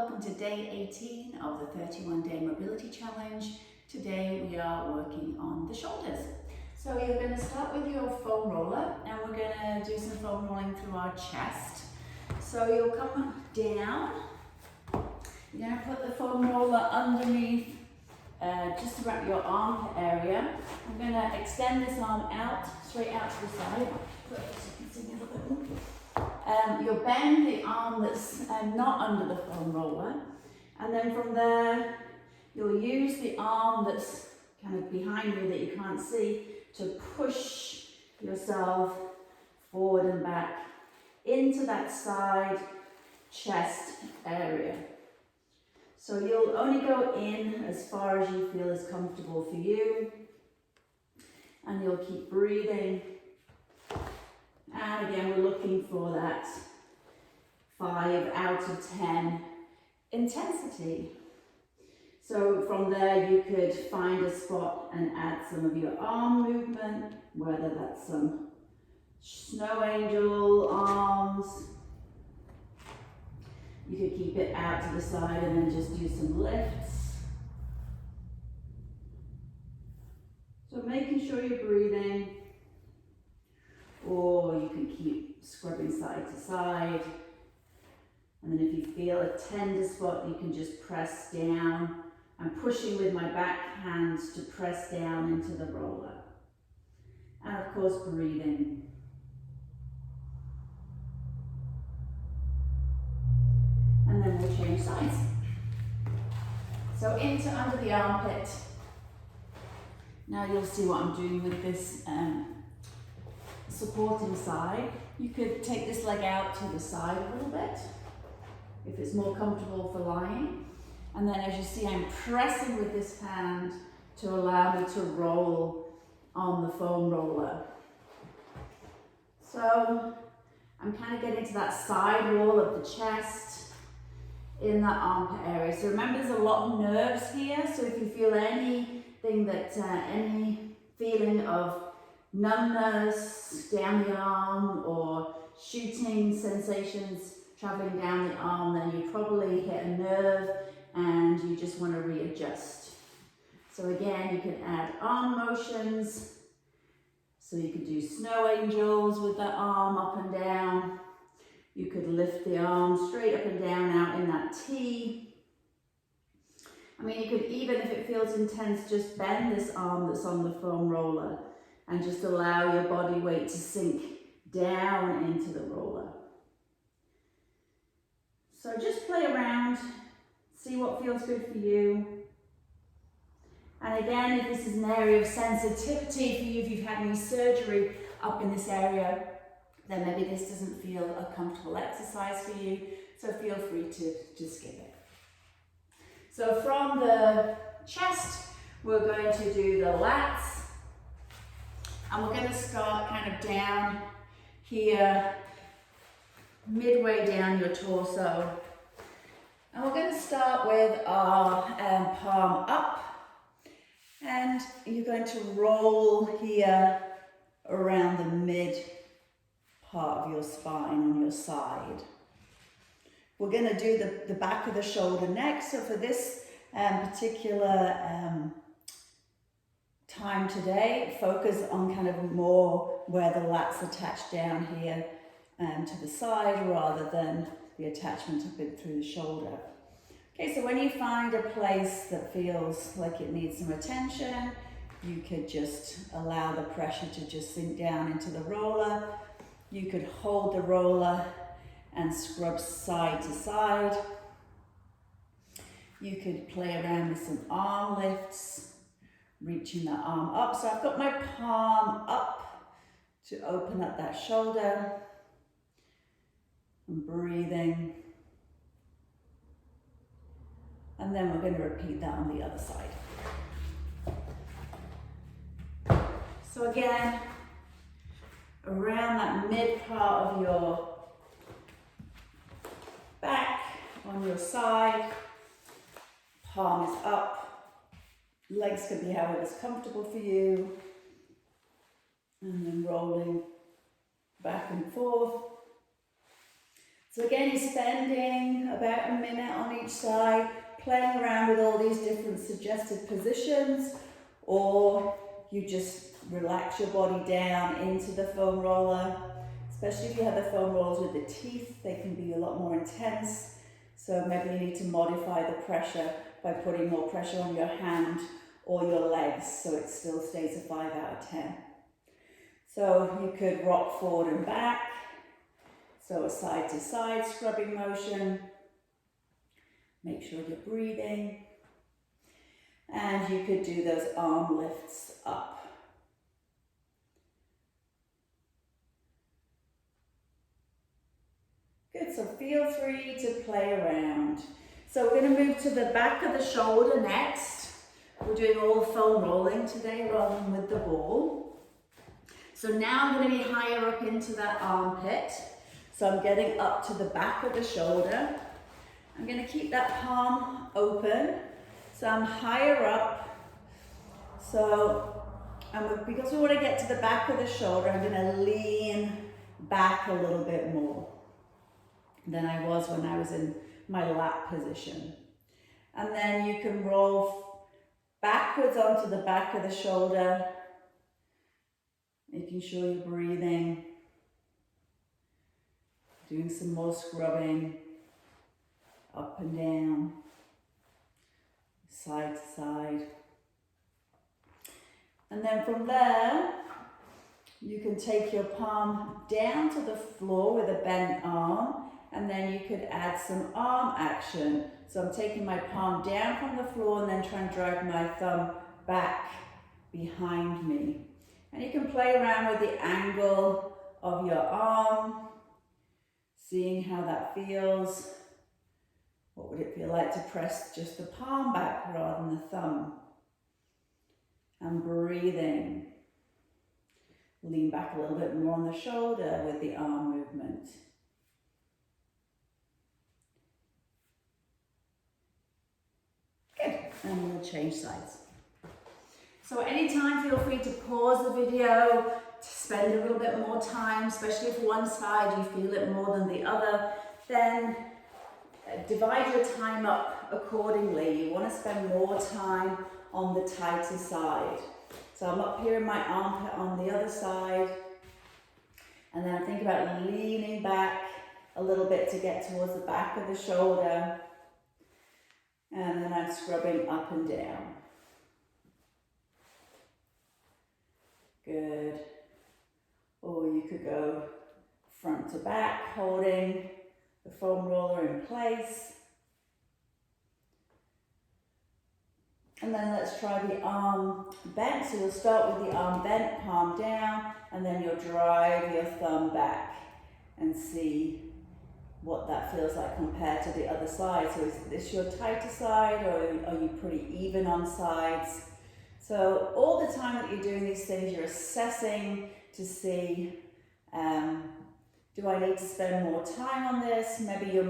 welcome to day 18 of the 31-day mobility challenge. Today we are working on the shoulders. So you're going to start with your foam roller and we're going to do some foam rolling through our chest. So you'll come down, you're going to put the foam roller underneath just about your armpit area. I'm going to extend this arm out, straight out to the side. You'll bend the arm that's not under the foam roller, and then from there you'll use the arm that's kind of behind you that you can't see to push yourself forward and back into that side chest area. So you'll only go in as far as you feel is comfortable for you, and you'll keep breathing. And again, we're looking for that 5 out of 10 intensity. So from there you could find a spot and add some of your arm movement, whether that's some snow angel arms. You could keep it out to the side and then just do some lifts. So making sure you're breathing. Or you can keep scrubbing side to side. And then if you feel a tender spot, you can just press down. I'm pushing with my back hands to press down into the roller. And of course, breathing. And then we'll change sides. So into under the armpit. Now you'll see what I'm doing with this supporting side. You could take this leg out to the side a little bit if it's more comfortable for lying. And then as you see, I'm pressing with this hand to allow me to roll on the foam roller. So I'm kind of getting to that side wall of the chest in that armpit area. So remember, there's a lot of nerves here. So if you feel anything that, any feeling of numbness down the arm or shooting sensations traveling down the arm, then you probably hit a nerve and you just want to readjust. So again, you can add arm motions. So you could do snow angels with that arm up and down. You could lift the arm straight up and down out in that T. I mean, you could even, if it feels intense, just bend this arm that's on the foam roller and just allow your body weight to sink down into the roller. So just play around, see what feels good for you. And again, if this is an area of sensitivity for you, if you've had any surgery up in this area, then maybe this doesn't feel a comfortable exercise for you, so feel free to skip it. So from the chest, we're going to do the lats. And we're going to start kind of down here, midway down your torso. And we're going to start with our palm up. And you're going to roll here around the mid part of your spine on your side. We're going to do the back of the shoulder next. So for this particular time today, focus on kind of more where the lats attach down here to the side rather than the attachment up in through the shoulder. Okay, so when you find a place that feels like it needs some attention, you could just allow the pressure to just sink down into the roller. You could hold the roller and scrub side to side. You could play around with some arm lifts, reaching that arm up. So I've got my palm up to open up that shoulder. And breathing. And then we're going to repeat that on the other side. So again, around that mid part of your back, on your side, palm is up, legs can be however's comfortable for you, and then rolling back and forth. So again, you're spending about a minute on each side, playing around with all these different suggested positions, or you just relax your body down into the foam roller. Especially if you have the foam rollers with the teeth, they can be a lot more intense. So maybe you need to modify the pressure by putting more pressure on your hand or your legs so it still stays a 5 out of 10. So you could rock forward and back. So a side to side scrubbing motion. Make sure you're breathing. And you could do those arm lifts up. Good, so feel free to play around. So we're going to move to the back of the shoulder next. We're doing all foam rolling today rather than with the ball. So now I'm going to be higher up into that armpit. So I'm getting up to the back of the shoulder. I'm going to keep that palm open. So I'm higher up. So because we want to get to the back of the shoulder, I'm going to lean back a little bit more than I was when I was in my lat position. And then you can roll backwards onto the back of the shoulder, making sure you're breathing, doing some more scrubbing, up and down, side to side. And then from there, you can take your palm down to the floor with a bent arm, and then you could add some arm action. So I'm taking my palm down from the floor and then trying to drag my thumb back behind me. And you can play around with the angle of your arm, seeing how that feels. What would it feel like to press just the palm back rather than the thumb? And breathing. Lean back a little bit more on the shoulder with the arm movement. Good, and we'll change sides. So anytime, feel free to pause the video, to spend a little bit more time, especially if one side you feel it more than the other, then divide your time up accordingly. You want to spend more time on the tighter side. So I'm up here in my armpit on the other side, and then I think about leaning back a little bit to get towards the back of the shoulder, and then I'm scrubbing up and down. Good. Or you could go front to back, holding the foam roller in place. And then let's try the arm bent. So we'll start with the arm bent, palm down, and then you'll drive your thumb back and see what that feels like compared to the other side. So is this your tighter side, or are you pretty even on sides? So all the time that you're doing these things, you're assessing to see, do I need to spend more time on this? Maybe you're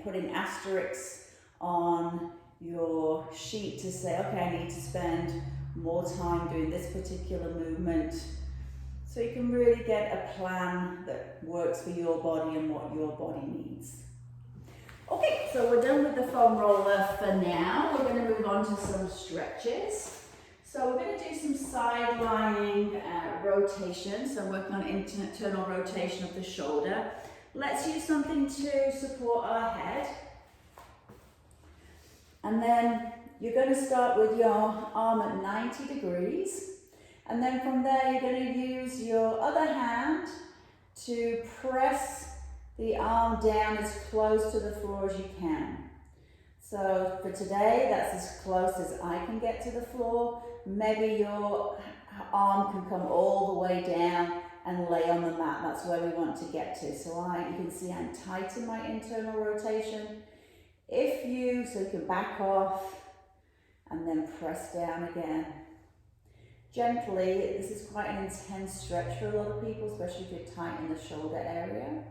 putting asterisks on your sheet to say, okay, I need to spend more time doing this particular movement. So you can really get a plan that works for your body and what your body needs. Okay, so we're done with the foam roller for now. We're going to move on to some stretches. So we're going to do some side lying rotation. So working on internal rotation of the shoulder. Let's use something to support our head. And then you're going to start with your arm at 90 degrees. And then from there, you're going to use your other hand to press the arm down as close to the floor as you can. So for today, that's as close as I can get to the floor. Maybe your arm can come all the way down and lay on the mat. That's where we want to get to. So you can see I'm tight in my internal rotation. So you can back off and then press down again. Gently, this is quite an intense stretch for a lot of people, especially if you're tight in the shoulder area.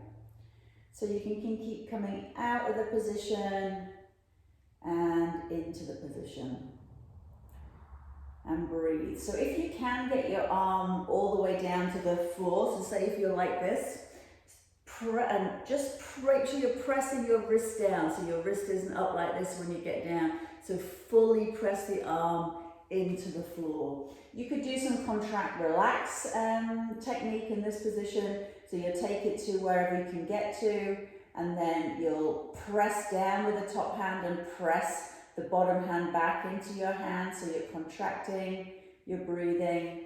So you can keep coming out of the position and into the position. And breathe. So if you can get your arm all the way down to the floor, so say if you're like this, and just make sure you're pressing your wrist down so your wrist isn't up like this when you get down. So fully press the arm into the floor. You could do some contract relax technique in this position. So you'll take it to wherever you can get to, and then you'll press down with the top hand and press the bottom hand back into your hand. So you're contracting, you're breathing,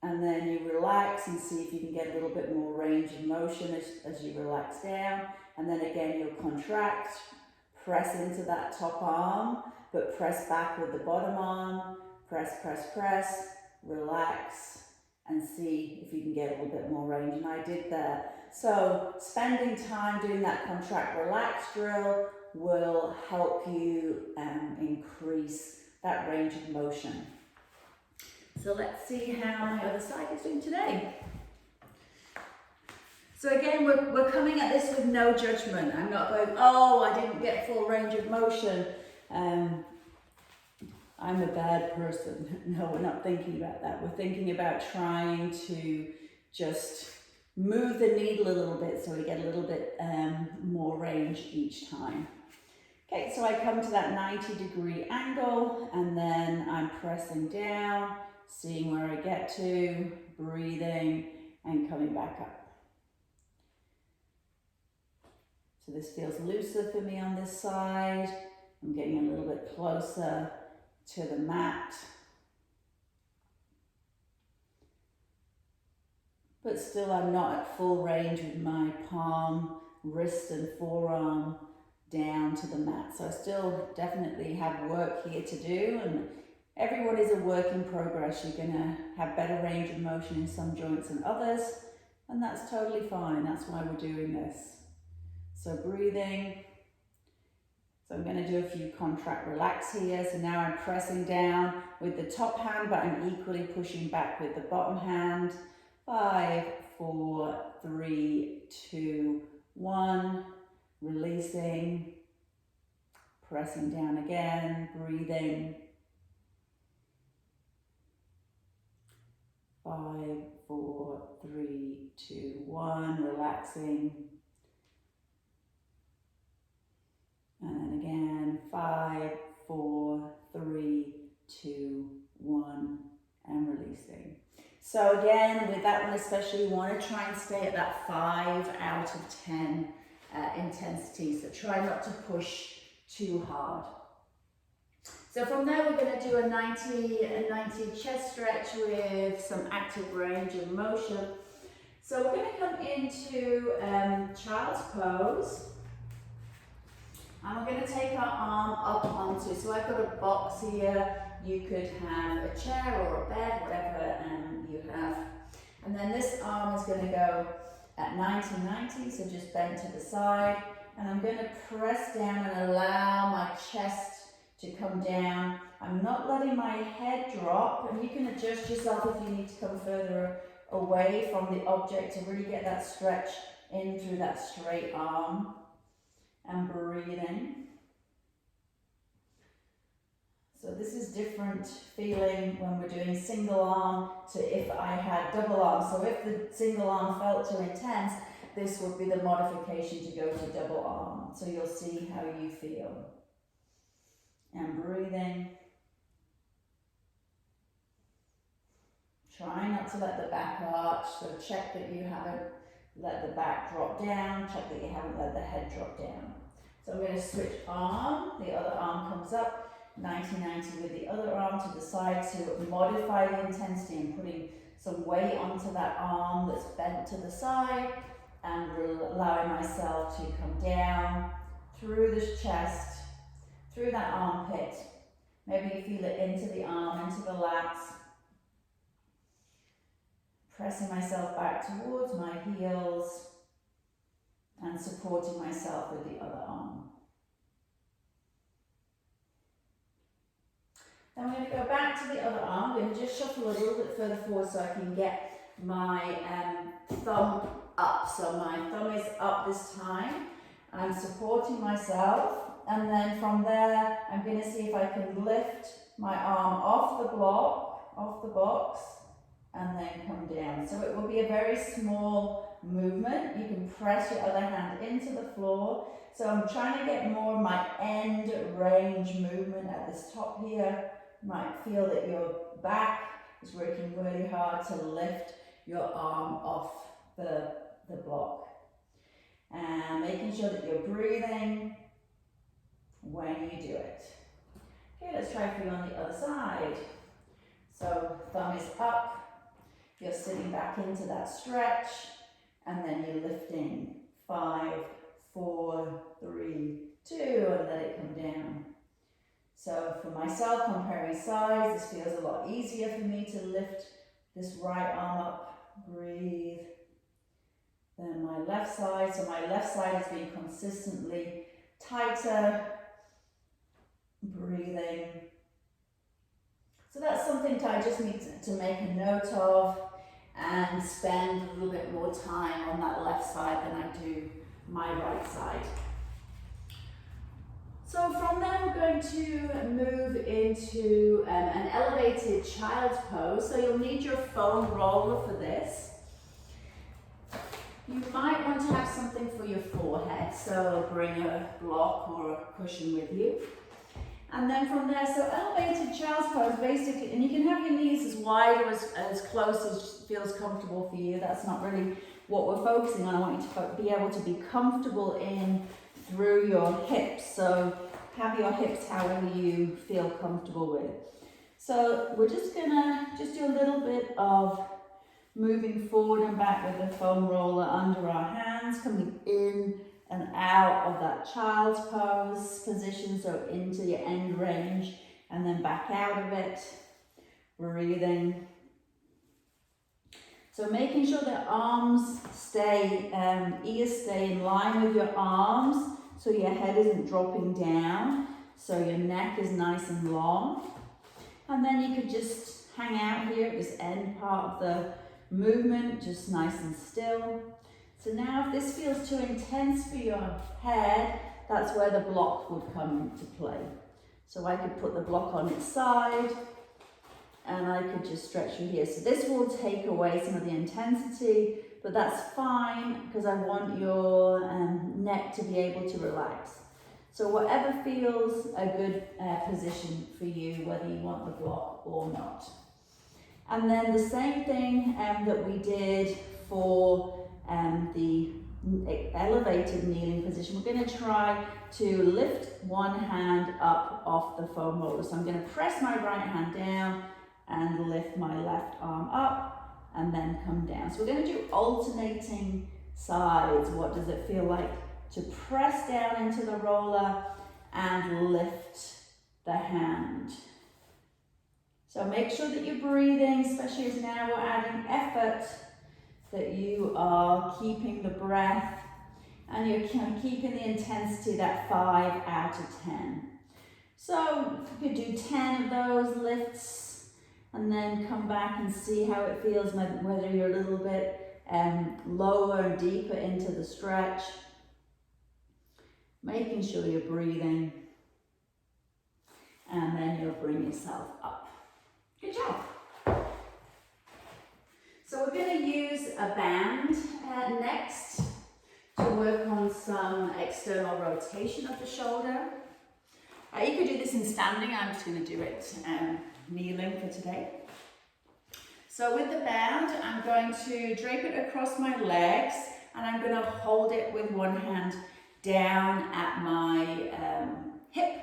and then you relax and see if you can get a little bit more range of motion as you relax down. And then again, you'll contract, press into that top arm, but press back with the bottom arm, press, press, press, relax, and see if you can get a little bit more range. And I did that. So spending time doing that contract relax drill will help you increase that range of motion. So let's see how my other side is doing today. So again, we're coming at this with no judgment. I'm not going, oh, I didn't get full range of motion. I'm a bad person. No, we're not thinking about that. We're thinking about trying to just move the needle a little bit so we get a little bit more range each time. Okay, so I come to that 90-degree angle, and then I'm pressing down, seeing where I get to, breathing, and coming back up. So this feels looser for me on this side. I'm getting a little bit closer to the mat. But still I'm not at full range with my palm, wrist and forearm down to the mat. So I still definitely have work here to do, and everyone is a work in progress. You're gonna have better range of motion in some joints than others, and that's totally fine. That's why we're doing this. So breathing. So I'm going to do a few contract relax here. So now I'm pressing down with the top hand, but I'm equally pushing back with the bottom hand. 5, 4, 3, 2, 1. Releasing. Pressing down again. Breathing. 5, 4, 3, 2, 1. Relaxing. And then again, 5, 4, 3, 2, 1, and releasing. So again, with that one especially, you want to try and stay at that 5 out of 10 intensity. So try not to push too hard. So from there, we're going to do a 90 chest stretch with some active range of motion. So we're going to come into child's pose. And we're going to take our arm up onto, so I've got a box here. You could have a chair or a bed, whatever you have. And then this arm is going to go at 90-90, so just bend to the side. And I'm going to press down and allow my chest to come down. I'm not letting my head drop, and you can adjust yourself if you need to come further away from the object to really get that stretch in through that straight arm. And breathing. So this is different feeling when we're doing single arm to if I had double arm. So if the single arm felt too intense, this would be the modification to go to double arm. So you'll see how you feel. And breathing. Try not to let the back arch, so check that you haven't let the back drop down, check that you haven't let the head drop down. So I'm going to switch arm, the other arm comes up, 90-90 with the other arm to the side to modify the intensity and putting some weight onto that arm that's bent to the side and allowing myself to come down through this chest, through that armpit. Maybe you feel it into the arm, into the lats. Pressing myself back towards my heels and supporting myself with the other arm. Then we're going to go back to the other arm. I'm going to just shuffle a little bit further forward so I can get my thumb up. So my thumb is up this time. I'm supporting myself, and then from there I'm going to see if I can lift my arm off the block, off the box, and then come down. So it will be a very small movement. You can press your other hand into the floor. So I'm trying to get more of my end range movement at this top here. You might feel that your back is working really hard to lift your arm off the block. And making sure that you're breathing when you do it. Okay, let's try for you on the other side. So thumb is up, you're sitting back into that stretch, and then you're lifting 5, 4, 3, 2, and let it come down. So for myself, comparing sides, this feels a lot easier for me to lift this right arm up, breathe. Then my left side, so my left side is being consistently tighter, breathing. So that's something that I just need to make a note of and spend a little bit more time on that left side than I do my right side. So from there we're going to move into an elevated child's pose. So you'll need your foam roller for this. You might want to have something for your forehead, so bring a block or a cushion with you. And then from there, so elevated child's pose basically, and you can have your knees as wide or as close as feels comfortable for you. That's not really what we're focusing on. I want you to be able to be comfortable in through your hips. So have your hips however you feel comfortable with. So we're just gonna do a little bit of moving forward and back with the foam roller under our hands, coming in and out of that child's pose position, so into your end range and then back out of it, breathing. So making sure that arms stay, ears stay in line with your arms, so your head isn't dropping down, so your neck is nice and long. And then you could just hang out here at this end part of the movement, just nice and still. So now if this feels too intense for your head, that's where the block would come into play. So I could put the block on its side and I could just stretch you here. So this will take away some of the intensity, but that's fine because I want your neck to be able to relax. So whatever feels a good position for you, whether you want the block or not. And then the same thing that we did for the elevated kneeling position, we're going to try to lift one hand up off the foam roller. So I'm going to press my right hand down and lift my left arm up and then come down. So we're going to do alternating sides. What does it feel like to press down into the roller and lift the hand? So make sure that you're breathing, especially as now we're adding effort, that you are keeping the breath and you're kind of keeping the intensity, that 5 out of 10. So you could do 10 of those lifts and then come back and see how it feels, whether you're a little bit lower and deeper into the stretch. Making sure you're breathing and then you'll bring yourself up. Good job. So we're going to use a band next to work on some external rotation of the shoulder. You could do this in standing. I'm just going to do it kneeling for today. So with the band, I'm going to drape it across my legs and I'm going to hold it with one hand down at my hip.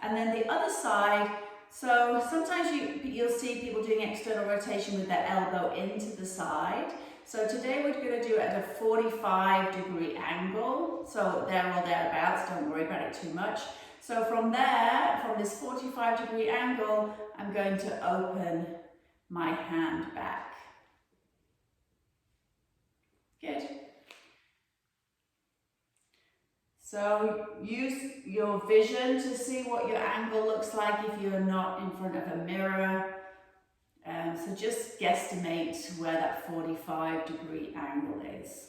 And then the other side, so sometimes you'll see people doing external rotation with their elbow into the side. So today we're going to do it at a 45-degree angle. So there or thereabouts, don't worry about it too much. So from there, from this 45-degree angle, I'm going to open my hand back. Good. So use your vision to see what your angle looks like if you're not in front of a mirror. So just guesstimate where that 45-degree angle is.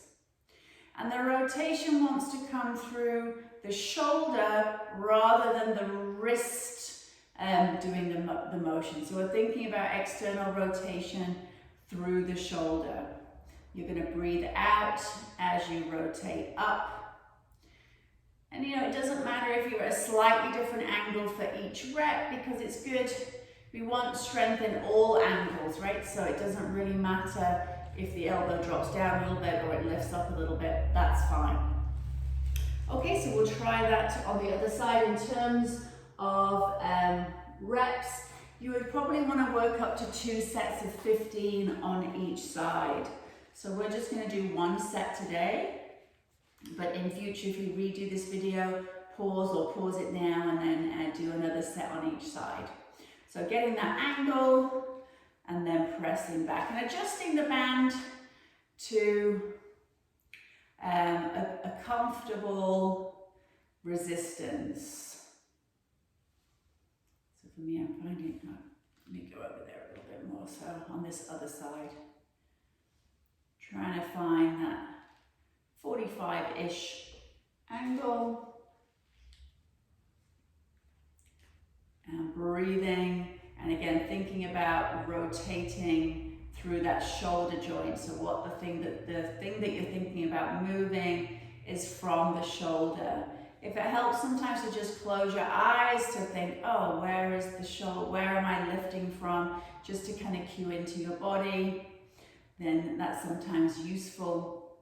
And the rotation wants to come through the shoulder rather than the wrist doing the motion. So we're thinking about external rotation through the shoulder. You're going to breathe out as you rotate up. And you know, it doesn't matter if you're at a slightly different angle for each rep, because it's good. We want strength in all angles, right? So it doesn't really matter if the elbow drops down a little bit or it lifts up a little bit, that's fine. Okay, so we'll try that on the other side. In terms of reps, you would probably want to work up to 2 sets of 15 on each side. So we're just going to do 1 set today. But in future, if you redo this video, pause it now and then do another set on each side. So getting that angle and then pressing back and adjusting the band to a comfortable resistance. So for me, I'm finding, let me go over there a little bit more. So on this other side, trying to find that 45-ish angle. And breathing, and again thinking about rotating through that shoulder joint. So what the thing that you're thinking about moving is from the shoulder. If it helps sometimes to just close your eyes to think, oh, where is the shoulder? Where am I lifting from? Just to kind of cue into your body, then that's sometimes useful.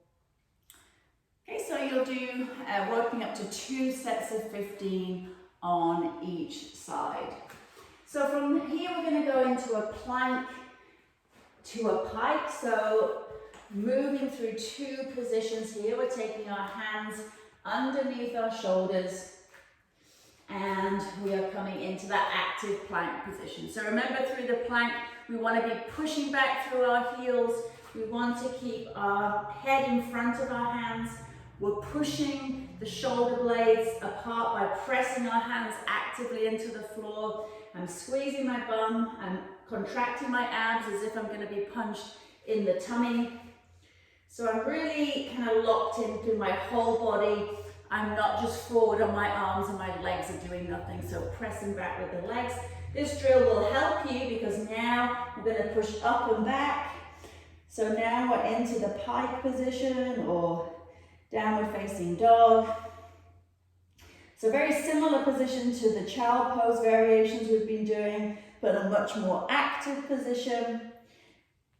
Okay, so you'll do working up to 2 sets of 15 on each side. So from here we're going to go into a plank to a pike. So moving through 2 positions here, we're taking our hands underneath our shoulders and we are coming into that active plank position. So remember, through the plank we want to be pushing back through our heels. We want to keep our head in front of our hands. We're pushing the shoulder blades apart by pressing our hands actively into the floor. I'm squeezing my bum, I'm contracting my abs as if I'm going to be punched in the tummy. So I'm really kind of locked in through my whole body. I'm not just forward on my arms and my legs are doing nothing. So pressing back with the legs. This drill will help you because now we're going to push up and back. So now we're into the pike position or downward facing dog. So very similar position to the child pose variations we've been doing, but a much more active position.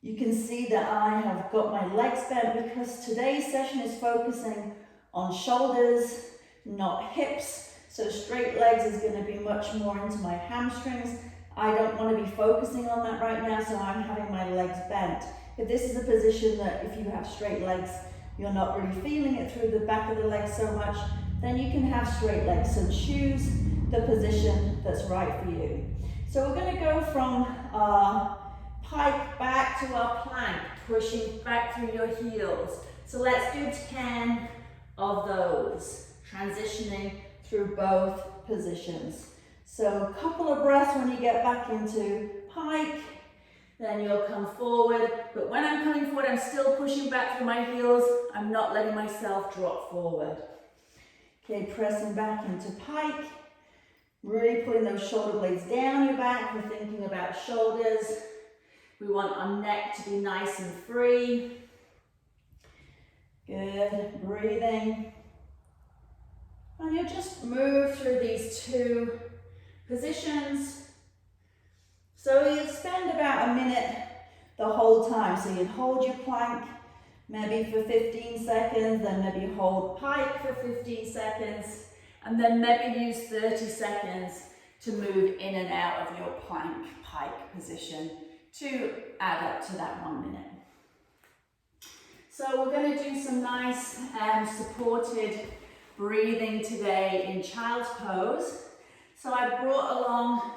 You can see that I have got my legs bent because today's session is focusing on shoulders, not hips. So straight legs is going to be much more into my hamstrings. I don't want to be focusing on that right now, so I'm having my legs bent. But this is a position that if you have straight legs, you're not really feeling it through the back of the legs so much, then you can have straight legs. So choose the position that's right for you. So we're going to go from our pike back to our plank, pushing back through your heels. So let's do 10 of those, transitioning through both positions. So a couple of breaths when you get back into pike. Then you'll come forward, but when I'm coming forward, I'm still pushing back through my heels. I'm not letting myself drop forward. Okay, pressing back into pike. Really putting those shoulder blades down your back. We're thinking about shoulders. We want our neck to be nice and free. Good, breathing. And you'll just move through these 2 positions. So you'll spend about a minute the whole time. So you'd hold your plank maybe for 15 seconds, then maybe hold pike for 15 seconds, and then maybe use 30 seconds to move in and out of your plank pike position to add up to that 1 minute. So we're going to do some nice supported breathing today in child's pose. So I brought along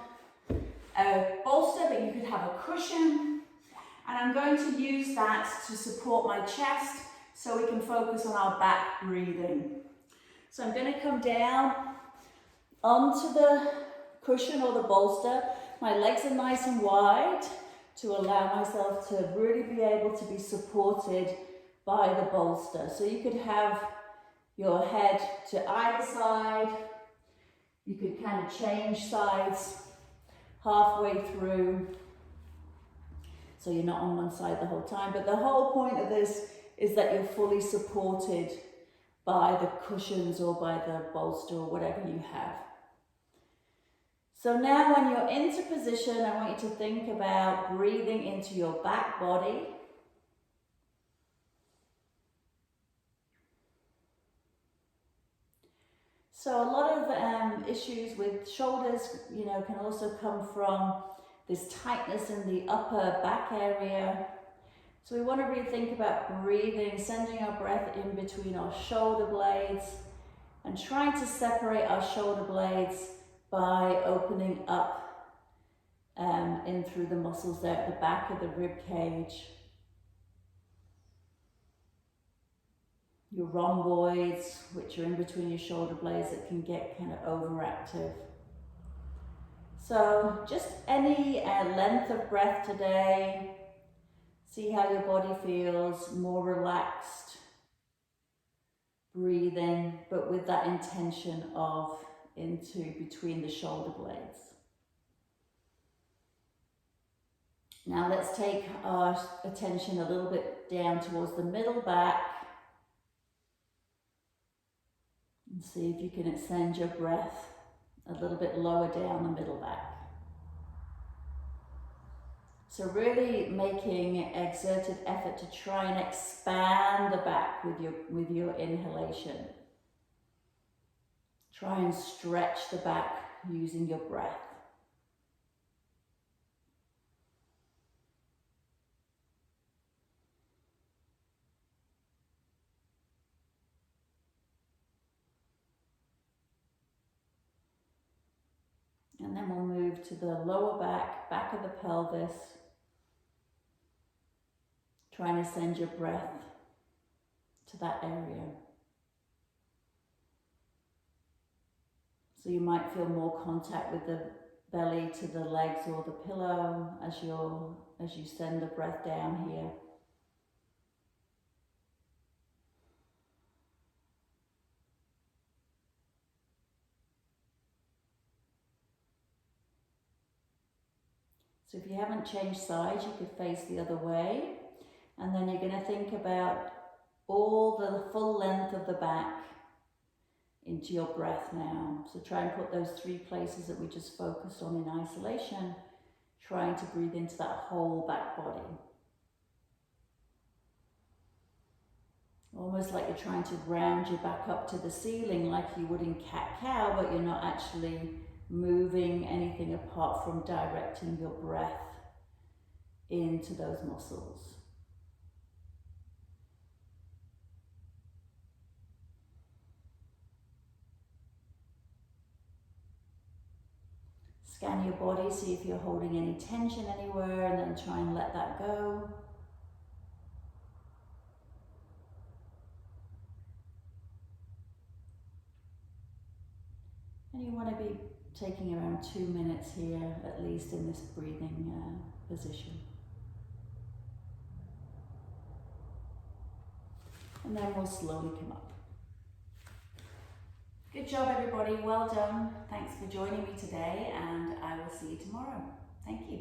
a bolster, but you could have a cushion, and I'm going to use that to support my chest so we can focus on our back breathing. So I'm going to come down onto the cushion or the bolster. My legs are nice and wide to allow myself to really be able to be supported by the bolster. So you could have your head to either side. You could kind of change sides halfway through. So you're not on one side the whole time. But the whole point of this is that you're fully supported by the cushions or by the bolster or whatever you have. So now when you're into position, I want you to think about breathing into your back body. So a lot of issues with shoulders, you know, can also come from this tightness in the upper back area. So we want to really think about breathing, sending our breath in between our shoulder blades and trying to separate our shoulder blades by opening up in through the muscles there at the back of the rib cage. Your rhomboids, which are in between your shoulder blades, that can get kind of overactive. So just any length of breath today. See how your body feels, more relaxed breathing, but with that intention of into between the shoulder blades. Now let's take our attention a little bit down towards the middle back and see if you can extend your breath a little bit lower down the middle back. So really making exerted effort to try and expand the back with your inhalation. Try and stretch the back using your breath. And then we'll move to the lower back, back of the pelvis. Trying to send your breath to that area. So you might feel more contact with the belly to the legs or the pillow as you send the breath down here. So if you haven't changed sides, you could face the other way. And then you're going to think about all the full length of the back into your breath now. So try and put those 3 places that we just focused on in isolation, trying to breathe into that whole back body. Almost like you're trying to round your back up to the ceiling like you would in cat-cow, but you're not actually moving anything apart from directing your breath into those muscles. Scan your body, see if you're holding any tension anywhere, and then try and let that go. And you want to be taking around 2 minutes here, at least in this breathing position. And then we'll slowly come up. Good job, everybody. Well done. Thanks for joining me today, and I will see you tomorrow. Thank you.